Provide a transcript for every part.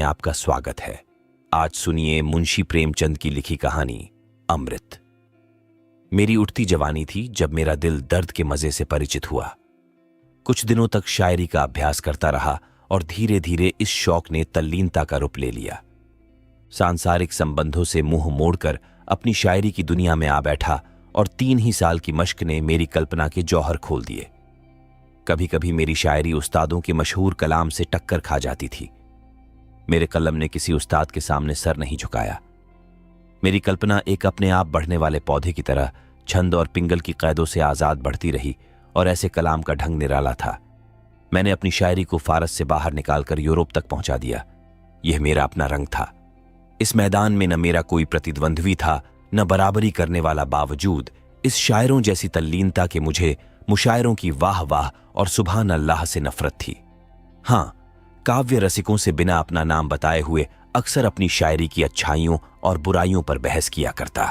आपका स्वागत है। आज सुनिए मुंशी प्रेमचंद की लिखी कहानी अमृत। मेरी उठती जवानी थी जब मेरा दिल दर्द के मजे से परिचित हुआ। कुछ दिनों तक शायरी का अभ्यास करता रहा और धीरे धीरे इस शौक ने तल्लीनता का रूप ले लिया। सांसारिक संबंधों से मुंह मोड़कर अपनी शायरी की दुनिया में आ बैठा और 3 ही साल की मश्क ने मेरी कल्पना के जौहर खोल दिए। कभी कभी मेरी शायरी उस्तादों के मशहूर कलाम से टक्कर खा जाती थी। मेरे कलम ने किसी उस्ताद के सामने सर नहीं झुकाया। मेरी कल्पना एक अपने आप बढ़ने वाले पौधे की तरह छंद और पिंगल की कैदों से आजाद बढ़ती रही और ऐसे कलाम का ढंग निराला था। मैंने अपनी शायरी को फारस से बाहर निकालकर यूरोप तक पहुंचा दिया। यह मेरा अपना रंग था। इस मैदान में न मेरा कोई प्रतिद्वंद्वी था, न बराबरी करने वाला। बावजूद इस शायरों जैसी तल्लीनता के मुझे मुशायरों की वाह वाह और सुभान अल्लाह से नफरत थी। हां, काव्य रसिकों से बिना अपना नाम बताए हुए अक्सर अपनी शायरी की अच्छाइयों और बुराइयों पर बहस किया करता।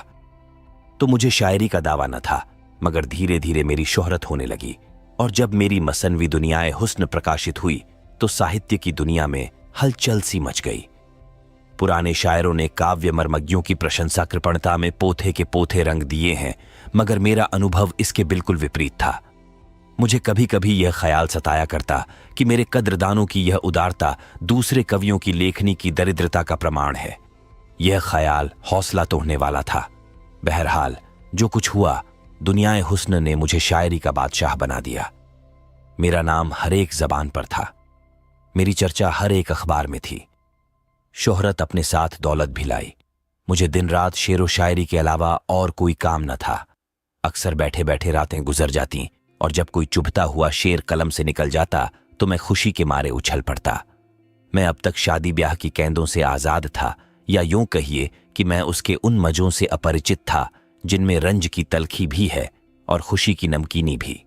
तो मुझे शायरी का दावा न था, मगर धीरे धीरे मेरी शोहरत होने लगी और जब मेरी मसनवी दुनियाए हुस्न प्रकाशित हुई तो साहित्य की दुनिया में हलचल सी मच गई। पुराने शायरों ने काव्य मर्मज्ञों की प्रशंसा कृपणता में पोथे के पोथे रंग दिए हैं, मगर मेरा अनुभव इसके बिल्कुल विपरीत था। मुझे कभी कभी यह ख्याल सताया करता कि मेरे कद्रदानों की यह उदारता दूसरे कवियों की लेखनी की दरिद्रता का प्रमाण है। यह ख्याल हौसला तोड़ने वाला था। बहरहाल जो कुछ हुआ, दुनियाए हुस्न ने मुझे शायरी का बादशाह बना दिया। मेरा नाम हर एक जबान पर था। मेरी चर्चा हर एक अखबार में थी। शोहरत अपने साथ दौलत भी लाई। मुझे दिन रात शेरो शायरी के अलावा और कोई काम न था। अक्सर बैठे बैठे रातें गुजर जाती और जब कोई चुभता हुआ शेर कलम से निकल जाता तो मैं खुशी के मारे उछल पड़ता। मैं अब तक शादी ब्याह की कैदों से आजाद था, या यूं कहिए कि मैं उसके उन मजों से अपरिचित था जिनमें रंज की तलखी भी है और खुशी की नमकीनी भी।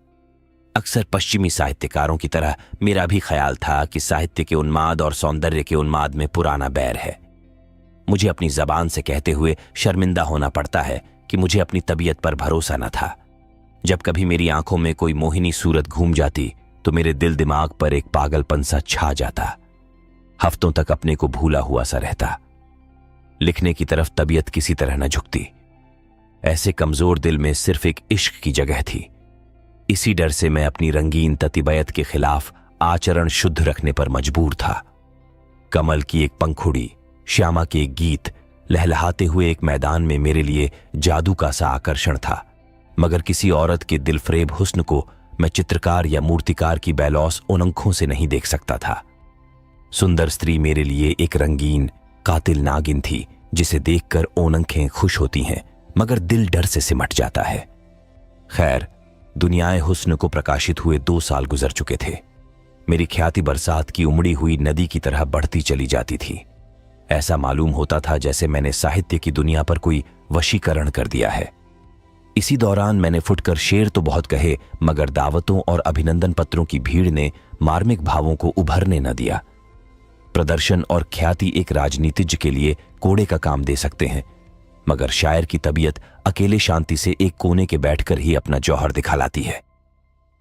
अक्सर पश्चिमी साहित्यकारों की तरह मेरा भी ख्याल था कि साहित्य के उन्माद और सौंदर्य के उन्माद में पुराना बैर है। मुझे अपनी जबान से कहते हुए शर्मिंदा होना पड़ता है कि मुझे अपनी तबीयत पर भरोसा न था। जब कभी मेरी आंखों में कोई मोहिनी सूरत घूम जाती तो मेरे दिल दिमाग पर एक पागलपन सा छा जाता। हफ्तों तक अपने को भूला हुआ सा रहता। लिखने की तरफ तबीयत किसी तरह न झुकती। ऐसे कमजोर दिल में सिर्फ एक इश्क की जगह थी। इसी डर से मैं अपनी रंगीन ततीबयत के खिलाफ आचरण शुद्ध रखने पर मजबूर था। कमल की एक पंखुड़ी, श्यामा के एक गीत, लहलहाते हुए एक मैदान में मेरे लिए जादू का सा आकर्षण था, मगर किसी औरत के दिलफरेब हुस्न को मैं चित्रकार या मूर्तिकार की बेलौस उनंखों से नहीं देख सकता था। सुंदर स्त्री मेरे लिए एक रंगीन कातिल नागिन थी जिसे देखकर ओनंखें खुश होती हैं, मगर दिल डर से सिमट जाता है। खैर, दुनियाए हुस्न को प्रकाशित हुए 2 साल गुजर चुके थे। मेरी ख्याति बरसात की उमड़ी हुई नदी की तरह बढ़ती चली जाती थी। ऐसा मालूम होता था जैसे मैंने साहित्य की दुनिया पर कोई वशीकरण कर दिया है। इसी दौरान मैंने फुटकर शेर तो बहुत कहे, मगर दावतों और अभिनंदन पत्रों की भीड़ ने मार्मिक भावों को उभरने न दिया। प्रदर्शन और ख्याति एक राजनीतिज्ञ के लिए कोड़े का काम दे सकते हैं, मगर शायर की तबीयत अकेले शांति से एक कोने के बैठकर ही अपना जौहर दिखा लाती है।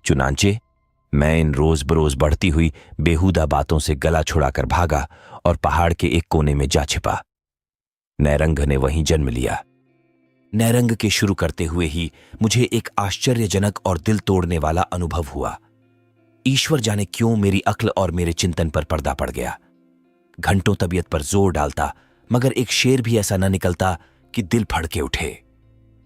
चुनांचे मैं इन रोज बरोज बढ़ती हुई बेहुदा बातों से गला छुड़ाकर भागा और पहाड़ के एक कोने में जा छिपा। नैरंग ने वहीं जन्म लिया। नैरंग के शुरू करते हुए ही मुझे एक आश्चर्यजनक और दिल तोड़ने वाला अनुभव हुआ। ईश्वर जाने क्यों मेरी अक्ल और मेरे चिंतन पर पर्दा पड़ गया। घंटों तबीयत पर जोर डालता, मगर एक शेर भी ऐसा न निकलता कि दिल फड़के उठे।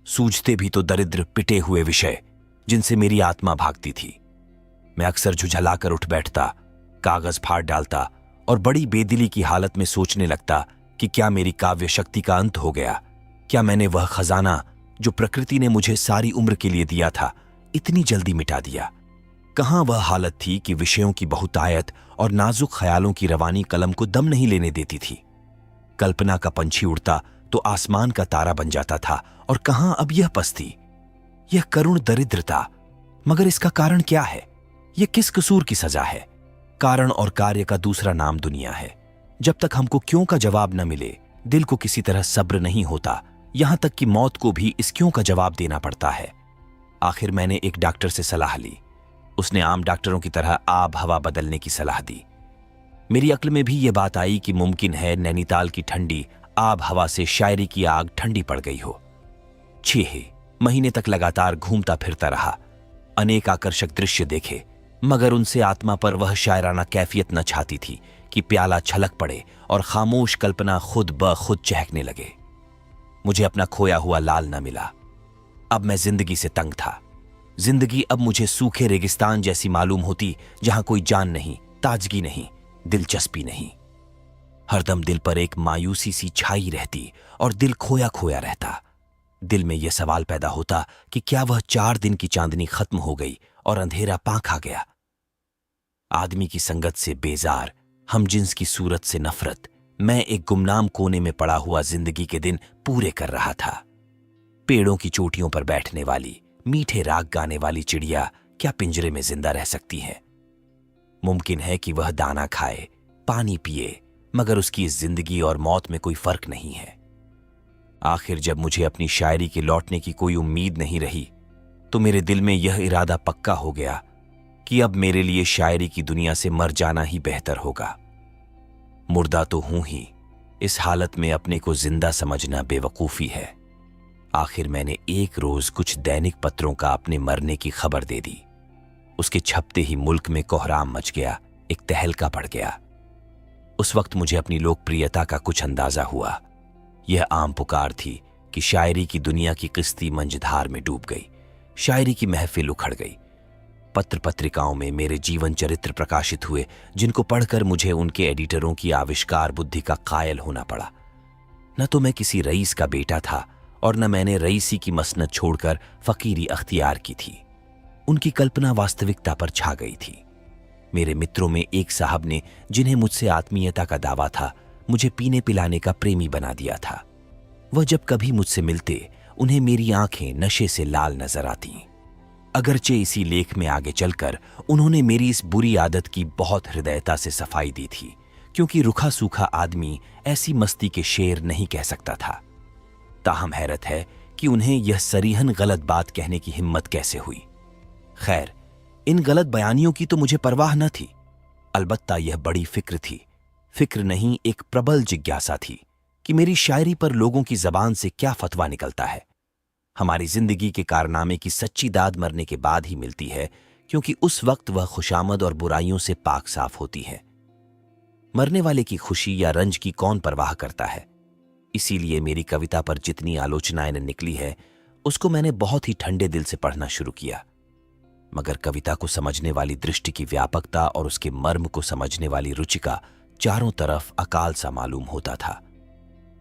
सूझते भी तो दरिद्र पिटे हुए विषय जिनसे मेरी आत्मा भागती थी। मैं अक्सर झुझलाकर उठ बैठता, कागज फाड़ डालता और बड़ी बेदिली की हालत में सोचने लगता कि क्या मेरी काव्य शक्ति का अंत हो गया। क्या मैंने वह खजाना जो प्रकृति ने मुझे सारी उम्र के लिए दिया था इतनी जल्दी मिटा दिया। कहां वह हालत थी कि विषयों की बहुतायत और नाजुक ख्यालों की रवानी कलम को दम नहीं लेने देती थी। कल्पना का पंछी उड़ता तो आसमान का तारा बन जाता था, और कहां अब यह पस्ती, यह करुण दरिद्रता। मगर इसका कारण क्या है? यह किस कसूर की सजा है? कारण और कार्य का दूसरा नाम दुनिया है। जब तक हमको क्यों का जवाब न मिले, दिल को किसी तरह सब्र नहीं होता। यहां तक कि मौत को भी इस क्यों का जवाब देना पड़ता है। आखिर मैंने एक डॉक्टर से सलाह ली। उसने आम डॉक्टरों की तरह आब हवा बदलने की सलाह दी। मेरी अक्ल में भी यह बात आई कि मुमकिन है नैनीताल की ठंडी आब हवा से शायरी की आग ठंडी पड़ गई हो। 6 महीने तक लगातार घूमता फिरता रहा, अनेक आकर्षक दृश्य देखे, मगर उनसे आत्मा पर वह शायराना कैफियत न छाती थी कि प्याला छलक पड़े और खामोश कल्पना खुद ब खुद चहकने लगे। मुझे अपना खोया हुआ लाल न मिला। अब मैं जिंदगी से तंग था। जिंदगी अब मुझे सूखे रेगिस्तान जैसी मालूम होती, जहां कोई जान नहीं, ताजगी नहीं, दिलचस्पी नहीं। हरदम दिल पर एक मायूसी सी छाई रहती और दिल खोया खोया रहता। दिल में यह सवाल पैदा होता कि क्या वह 4 दिन की चांदनी खत्म हो गई और अंधेरा पांख आ गया। आदमी की संगत से बेजार, हम जिन्स की सूरत से नफरत, मैं एक गुमनाम कोने में पड़ा हुआ जिंदगी के दिन पूरे कर रहा था। पेड़ों की चोटियों पर बैठने वाली, मीठे राग गाने वाली चिड़िया क्या पिंजरे में जिंदा रह सकती है? मुमकिन है कि वह दाना खाए, पानी पिए, मगर उसकी इस जिंदगी और मौत में कोई फर्क नहीं है। आखिर जब मुझे अपनी शायरी के लौटने की कोई उम्मीद नहीं रही, तो मेरे दिल में यह इरादा पक्का हो गया कि अब मेरे लिए शायरी की दुनिया से मर जाना ही बेहतर होगा। मुर्दा तो हूं ही, इस हालत में अपने को जिंदा समझना बेवकूफी है। आखिर मैंने एक रोज कुछ दैनिक पत्रों का अपने मरने की खबर दे दी। उसके छपते ही मुल्क में कोहराम मच गया, एक तहलका पड़ गया। उस वक्त मुझे अपनी लोकप्रियता का कुछ अंदाजा हुआ। यह आम पुकार थी कि शायरी की दुनिया की किस्ती मंझधार में डूब गई, शायरी की महफिल उखड़ गई। पत्र पत्रिकाओं में मेरे जीवन चरित्र प्रकाशित हुए, जिनको पढ़कर मुझे उनके एडिटरों की आविष्कार बुद्धि का कायल होना पड़ा। न तो मैं किसी रईस का बेटा था और न मैंने रईसी की मसनद छोड़कर फकीरी अख्तियार की थी। उनकी कल्पना वास्तविकता पर छा गई थी। मेरे मित्रों में एक साहब ने, जिन्हें मुझसे आत्मीयता का दावा था, मुझे पीने पिलाने का प्रेमी बना दिया था। वह जब कभी मुझसे मिलते, उन्हें मेरी आंखें नशे से लाल नजर आती। अगरचे इसी लेख में आगे चलकर उन्होंने मेरी इस बुरी आदत की बहुत हृदयता से सफाई दी थी, क्योंकि रुखा सूखा आदमी ऐसी मस्ती के शेर नहीं कह सकता था। ताहम हैरत है कि उन्हें यह सरीहन गलत बात कहने की हिम्मत कैसे हुई। खैर, इन गलत बयानियों की तो मुझे परवाह न थी। अलबत्ता यह बड़ी फिक्र थी, फिक्र नहीं, एक प्रबल जिज्ञासा थी कि मेरी शायरी पर लोगों की जबान से क्या फतवा निकलता है। हमारी जिंदगी के कारनामे की सच्ची दाद मरने के बाद ही मिलती है, क्योंकि उस वक्त वह खुशामद और बुराइयों से पाक साफ होती है। मरने वाले की खुशी या रंज की कौन परवाह करता है? इसीलिए मेरी कविता पर जितनी आलोचनाएं निकली है, उसको मैंने बहुत ही ठंडे दिल से पढ़ना शुरू किया। मगर कविता को समझने वाली दृष्टि की व्यापकता और उसके मर्म को समझने वाली रुचिका चारों तरफ अकाल सा मालूम होता था।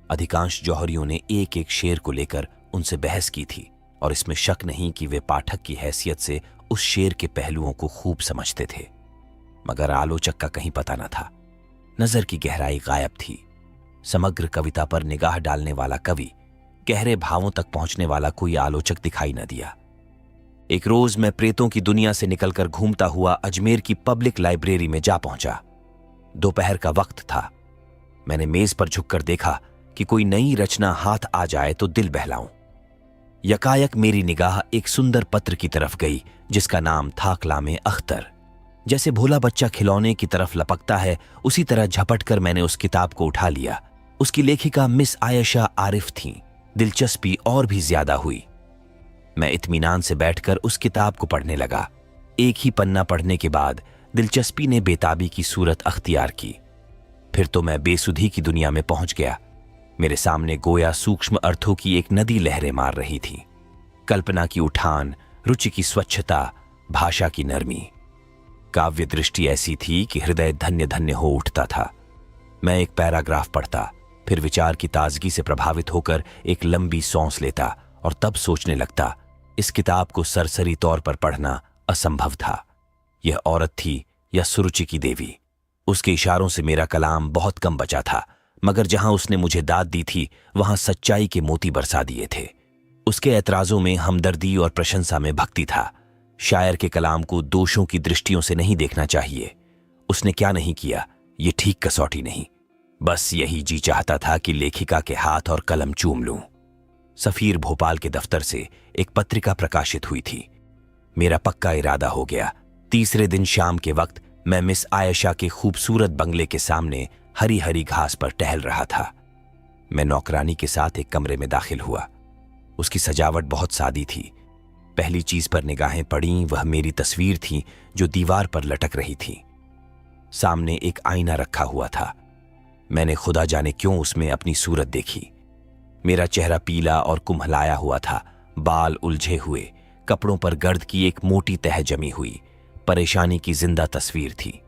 अधिकांश जौहरियों ने एक एक शेर को लेकर उनसे बहस की थी, और इसमें शक नहीं कि वे पाठक की हैसियत से उस शेर के पहलुओं को खूब समझते थे। मगर आलोचक का कहीं पता न था। नजर की गहराई गायब थी। समग्र कविता पर निगाह डालने वाला कवि, गहरे भावों तक पहुंचने वाला कोई आलोचक दिखाई न दिया। एक रोज मैं प्रेतों की दुनिया से निकलकर घूमता हुआ अजमेर की पब्लिक लाइब्रेरी में जा पहुंचा। दोपहर का वक्त था। मैंने मेज पर झुककर देखा कि कोई नई रचना हाथ आ जाए तो दिल बहलाऊं। यकायक मेरी निगाह एक सुंदर पत्र की तरफ गई, जिसका नाम था कलामे अख्तर। जैसे भोला बच्चा खिलौने की तरफ लपकता है, उसी तरह झपटकर मैंने उस किताब को उठा लिया। उसकी लेखिका मिस आयशा आरिफ थीं। दिलचस्पी और भी ज्यादा हुई। मैं इत्मीनान से बैठकर उस किताब को पढ़ने लगा। एक ही पन्ना पढ़ने के बाद दिलचस्पी ने बेताबी की सूरत अख्तियार की। फिर तो मैं बेसुधी की दुनिया में पहुंच गया। मेरे सामने गोया सूक्ष्म अर्थों की एक नदी लहरें मार रही थी। कल्पना की उठान, रुचि की स्वच्छता, भाषा की नरमी। काव्य दृष्टि ऐसी थी कि हृदय धन्य धन्य हो उठता था। मैं एक पैराग्राफ पढ़ता, फिर विचार की ताजगी से प्रभावित होकर एक लंबी सांस लेता और तब सोचने लगता, इस किताब को सरसरी तौर पर पढ़ना असंभव था। यह औरत थी या सुरुचि की देवी। उसके इशारों से मेरा कलाम बहुत कम बचा था, मगर जहां उसने मुझे दाद दी थी, वहां सच्चाई के मोती बरसा दिए थे। उसके ऐतराजों में हमदर्दी और प्रशंसा में भक्ति था। शायर के कलाम को दोषों की दृष्टियों से नहीं देखना चाहिए। उसने क्या नहीं किया, ये ठीक कसौटी नहीं। बस यही जी चाहता था कि लेखिका के हाथ और कलम चूम लूं। सफीर भोपाल के दफ्तर से एक पत्रिका प्रकाशित हुई थी। मेरा पक्का इरादा हो गया। तीसरे दिन शाम के वक्त मैं मिस आयशा के खूबसूरत बंगले के सामने हरी हरी घास पर टहल रहा था। मैं नौकरानी के साथ एक कमरे में दाखिल हुआ। उसकी सजावट बहुत सादी थी। पहली चीज पर निगाहें पड़ी वह मेरी तस्वीर थी जो दीवार पर लटक रही थी। सामने एक आईना रखा हुआ था। मैंने खुदा जाने क्यों उसमें अपनी सूरत देखी। मेरा चेहरा पीला और कुम्हलाया हुआ था, बाल उलझे हुए, कपड़ों पर गर्द की एक मोटी तह जमी हुई, परेशानी की जिंदा तस्वीर थी।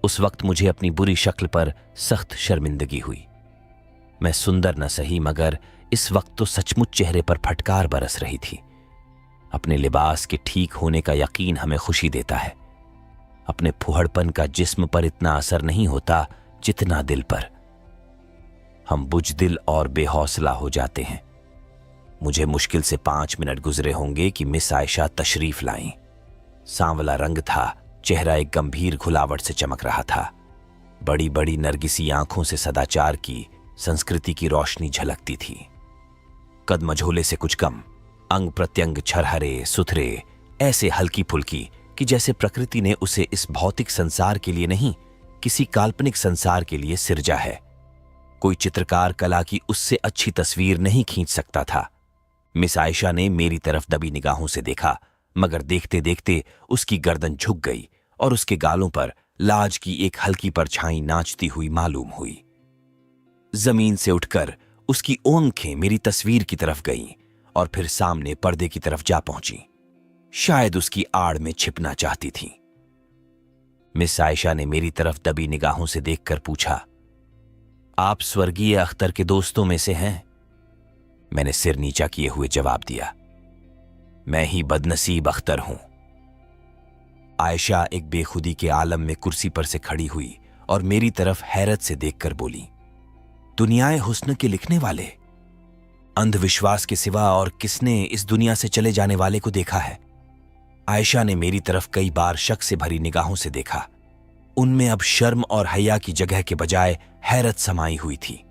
उस वक्त मुझे अपनी बुरी शक्ल पर सख्त शर्मिंदगी हुई। मैं सुंदर न सही मगर इस वक्त तो सचमुच चेहरे पर फटकार बरस रही थी। अपने लिबास के ठीक होने का यकीन हमें खुशी देता है। अपने फुहड़पन का जिस्म पर इतना असर नहीं होता जितना दिल पर। हम बुजदिल और बेहौसला हो जाते हैं। मुझे मुश्किल से 5 मिनट गुजरे होंगे कि मिस आयशा तशरीफ लाईं। सांवला रंग था, चेहरा एक गंभीर घुलावट से चमक रहा था। बड़ी बड़ी नरगिसी आंखों से सदाचार की, संस्कृति की रोशनी झलकती थी। कद मझोले से कुछ कम, अंग प्रत्यंग छरहरे सुथरे, ऐसे हल्की फुल्की कि जैसे प्रकृति ने उसे इस भौतिक संसार के लिए नहीं, किसी काल्पनिक संसार के लिए सिरजा है। कोई चित्रकार कला की उससे अच्छी तस्वीर नहीं खींच सकता था। मिस आयशा ने मेरी तरफ दबी निगाहों से देखा, मगर देखते देखते उसकी गर्दन झुक गई और उसके गालों पर लाज की एक हल्की परछाई नाचती हुई मालूम हुई। जमीन से उठकर उसकी आंखें मेरी तस्वीर की तरफ गईं और फिर सामने पर्दे की तरफ जा पहुंची। शायद उसकी आड़ में छिपना चाहती थी। मिस आयशा ने मेरी तरफ दबी निगाहों से देखकर पूछा, आप स्वर्गीय अख्तर के दोस्तों में से हैं? मैंने सिर नीचा किए हुए जवाब दिया, मैं ही बदनसीब अख्तर हूं। आयशा एक बेखुदी के आलम में कुर्सी पर से खड़ी हुई और मेरी तरफ हैरत से देखकर बोली, दुनियाए हुस्न के लिखने वाले? अंधविश्वास के सिवा और किसने इस दुनिया से चले जाने वाले को देखा है? आयशा ने मेरी तरफ कई बार शक से भरी निगाहों से देखा। उनमें अब शर्म और हया की जगह के बजाय हैरत समाई हुई थी।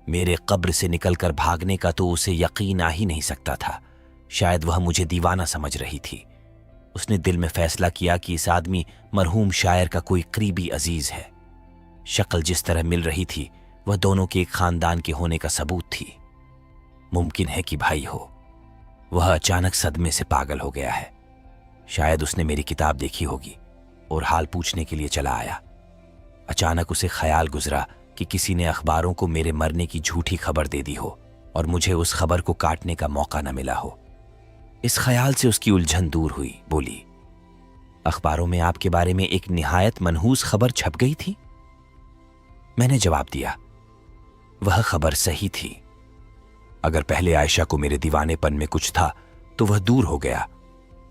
मेरे कब्र से निकलकर भागने का तो उसे यकीन आ ही नहीं सकता था। शायद वह मुझे दीवाना समझ रही थी। उसने दिल में फैसला किया कि इस आदमी मरहूम शायर का कोई करीबी अजीज है। शक्ल जिस तरह मिल रही थी वह दोनों के एक खानदान के होने का सबूत थी। मुमकिन है कि भाई हो। वह अचानक सदमे से पागल हो गया है। शायद उसने मेरी किताब देखी होगी और हाल पूछने के लिए चला आया। अचानक उसे ख्याल गुजरा कि किसी ने अखबारों को मेरे मरने की झूठी खबर दे दी हो और मुझे उस खबर को काटने का मौका न मिला हो। इस ख्याल से उसकी उलझन दूर हुई। बोली, अखबारों में आपके बारे में एक निहायत मनहूस खबर छप गई थी? मैंने जवाब दिया, वह खबर सही थी। अगर पहले आयशा को मेरे दीवानेपन में कुछ था तो वह दूर हो गया।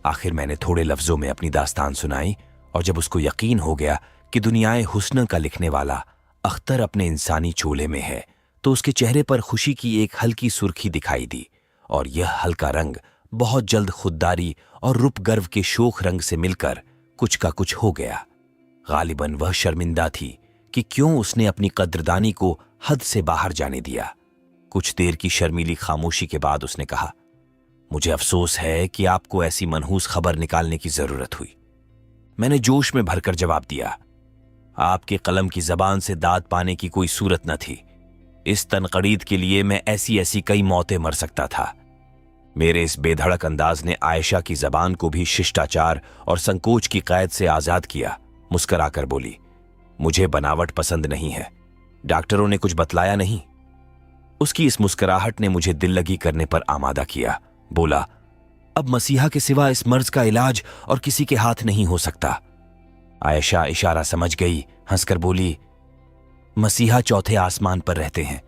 आखिर मैंने थोड़े लफ्जों में अपनी दास्तान सुनाई और जब उसको यकीन हो गया कि दुनियाए हुस्न का लिखने वाला अख्तर अपने इंसानी चोले में है तो उसके चेहरे पर खुशी की एक हल्की सुर्खी दिखाई दी और यह हल्का रंग बहुत जल्द खुददारी और रूप गर्व के शोख रंग से मिलकर कुछ का कुछ हो गया। गालिबन वह शर्मिंदा थी कि क्यों उसने अपनी कद्रदानी को हद से बाहर जाने दिया। कुछ देर की शर्मीली खामोशी के बाद उसने कहा, मुझे अफसोस है कि आपको ऐसी मनहूस खबर निकालने की जरूरत हुई। मैंने जोश में भरकर जवाब दिया, आपके कलम की जबान से दाद पाने की कोई सूरत न थी। इस तनकरीद के लिए मैं ऐसी ऐसी कई मौतें मर सकता था। मेरे इस बेधड़क अंदाज ने आयशा की जबान को भी शिष्टाचार और संकोच की कैद से आजाद किया। मुस्कुराकर बोली, मुझे बनावट पसंद नहीं है। डॉक्टरों ने कुछ बतलाया नहीं? उसकी इस मुस्कुराहट ने मुझे दिल लगी करने पर आमादा किया। बोला, अब मसीहा के सिवा इस मर्ज का इलाज और किसी के हाथ नहीं हो सकता। आयशा इशारा समझ गई, हंसकर बोली, मसीहा चौथे आसमान पर रहते हैं।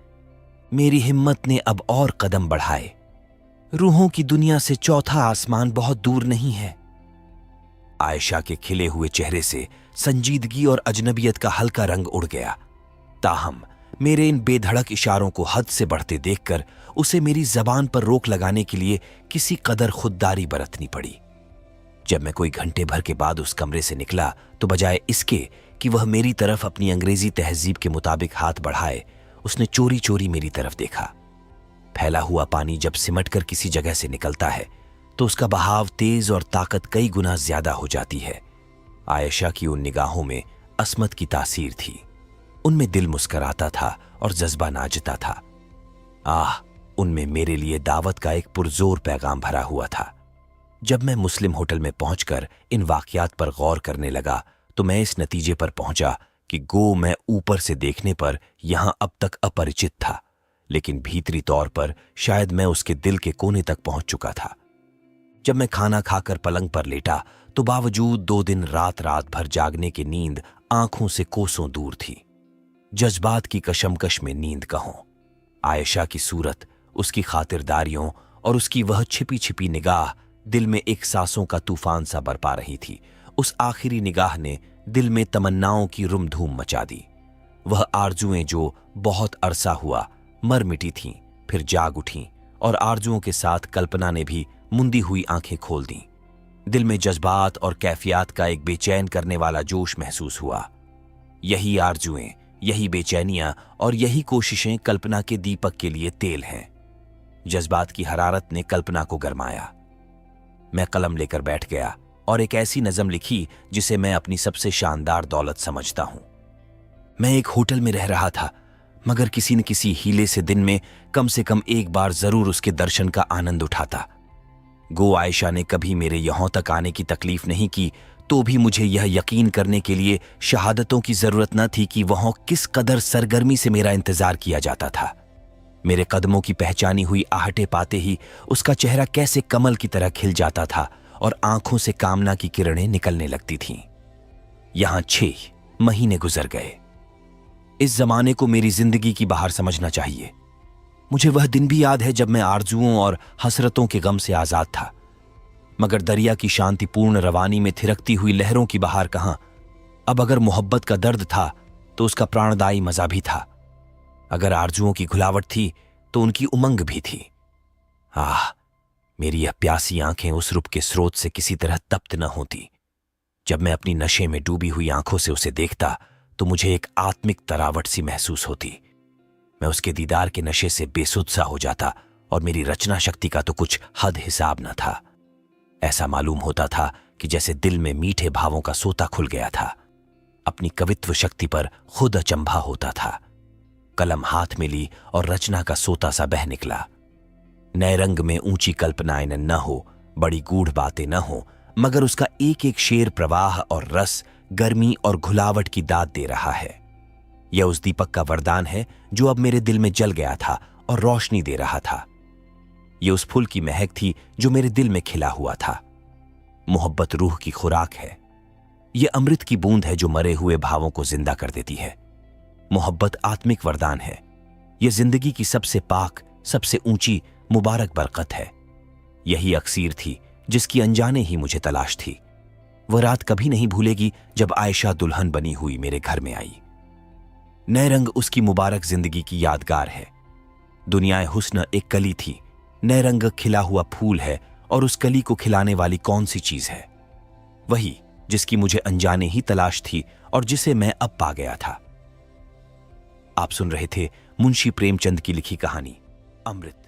मेरी हिम्मत ने अब और कदम बढ़ाए। रूहों की दुनिया से चौथा आसमान बहुत दूर नहीं है। आयशा के खिले हुए चेहरे से संजीदगी और अजनबियत का हल्का रंग उड़ गया। ताहम मेरे इन बेधड़क इशारों को हद से बढ़ते देखकर उसे मेरी जबान पर रोक लगाने के लिए किसी कदर खुददारी बरतनी पड़ी। जब मैं कोई घंटे भर के बाद उस कमरे से निकला तो बजाय इसके कि वह मेरी तरफ अपनी अंग्रेजी तहजीब के मुताबिक हाथ बढ़ाए, उसने चोरी चोरी मेरी तरफ देखा। फैला हुआ पानी जब सिमटकर किसी जगह से निकलता है तो उसका बहाव तेज और ताकत कई गुना ज्यादा हो जाती है। आयशा की उन निगाहों में असमत की तासीर थी। उनमें दिल मुस्कराता था और जज्बा नाचता था। उनमें मेरे लिए दावत का एक पुरजोर पैगाम भरा हुआ था। जब मैं मुस्लिम होटल में पहुंचकर इन वाकयात पर गौर करने लगा तो मैं इस नतीजे पर पहुंचा कि गो मैं ऊपर से देखने पर यहां अब तक अपरिचित था, लेकिन भीतरी तौर पर शायद मैं उसके दिल के कोने तक पहुंच चुका था। जब मैं खाना खाकर पलंग पर लेटा तो बावजूद 2 दिन रात भर जागने की नींद आंखों से कोसों दूर थी। जज्बात की कशमकश में नींद कहूं, आयशा की सूरत, उसकी खातिरदारियों और उसकी वह छिपी छिपी निगाह दिल में एक सांसों का तूफान सा बरपा रही थी। उस आखिरी निगाह ने दिल में तमन्नाओं की रुमधूम मचा दी। वह आरजुएं जो बहुत अरसा हुआ मर मिटी थीं, फिर जाग उठीं और आरजुओं के साथ कल्पना ने भी मुंदी हुई आंखें खोल दीं। दिल में जज्बात और कैफियत का एक बेचैन करने वाला जोश महसूस हुआ। यही आरजुएं, यही बेचैनियां और यही कोशिशें कल्पना के दीपक के लिए तेल हैं। जज्बात की हरारत ने कल्पना को गरमाया। मैं कलम लेकर बैठ गया और एक ऐसी नज़म लिखी जिसे मैं अपनी सबसे शानदार दौलत समझता हूं। मैं एक होटल में रह रहा था, मगर किसी न किसी हीले से दिन में कम से कम एक बार जरूर उसके दर्शन का आनंद उठाता। गो आयशा ने कभी मेरे यहां तक आने की तकलीफ नहीं की, तो भी मुझे यह यकीन करने के लिए शहादतों की जरूरत न थी कि वहां किस कदर सरगर्मी से मेरा इंतजार किया जाता था। मेरे कदमों की पहचानी हुई आहटें पाते ही उसका चेहरा कैसे कमल की तरह खिल जाता था और आंखों से कामना की किरणें निकलने लगती थीं। यहां 6 महीने गुजर गए। इस जमाने को मेरी जिंदगी की बहार समझना चाहिए। मुझे वह दिन भी याद है जब मैं आरजुओं और हसरतों के गम से आजाद था, मगर दरिया की शांतिपूर्ण रवानी में थिरकती हुई लहरों की बहार कहां। अब अगर मोहब्बत का दर्द था तो उसका प्राणदायी मजा भी था। अगर आरजुओं की घुलावट थी तो उनकी उमंग भी थी। मेरी यह प्यासी आंखें उस रूप के स्रोत से किसी तरह तप्त न होती। जब मैं अपनी नशे में डूबी हुई आंखों से उसे देखता तो मुझे एक आत्मिक तरावट सी महसूस होती। मैं उसके दीदार के नशे से बेसुध सा हो जाता और मेरी रचना शक्ति का तो कुछ हद हिसाब न था। ऐसा मालूम होता था कि जैसे दिल में मीठे भावों का सोता खुल गया था। अपनी कवित्व शक्ति पर खुद अचंभा होता था। कलम हाथ में ली और रचना का सोता सा बह निकला। नए रंग में ऊंची कल्पनाएं न हो, बड़ी गूढ़ बातें न हो, मगर उसका एक एक शेर प्रवाह और रस, गर्मी और घुलावट की दाद दे रहा है। यह उस दीपक का वरदान है जो अब मेरे दिल में जल गया था और रोशनी दे रहा था। यह उस फूल की महक थी जो मेरे दिल में खिला हुआ था। मोहब्बत रूह की खुराक है। यह अमृत की बूंद है जो मरे हुए भावों को जिंदा कर देती है। मोहब्बत आत्मिक वरदान है। यह जिंदगी की सबसे पाक, सबसे ऊंची मुबारक बरकत है। यही अक्सीर थी जिसकी अनजाने ही मुझे तलाश थी। वह रात कभी नहीं भूलेगी जब आयशा दुल्हन बनी हुई मेरे घर में आई। नए रंग उसकी मुबारक जिंदगी की यादगार है। दुनियाए हुस्न एक कली थी, नए रंग खिला हुआ फूल है, और उस कली को खिलाने वाली कौन सी चीज है? वही जिसकी मुझे अनजाने ही तलाश थी और जिसे मैं अब पा गया था। आप सुन रहे थे मुंशी प्रेमचंद की लिखी कहानी अमृत।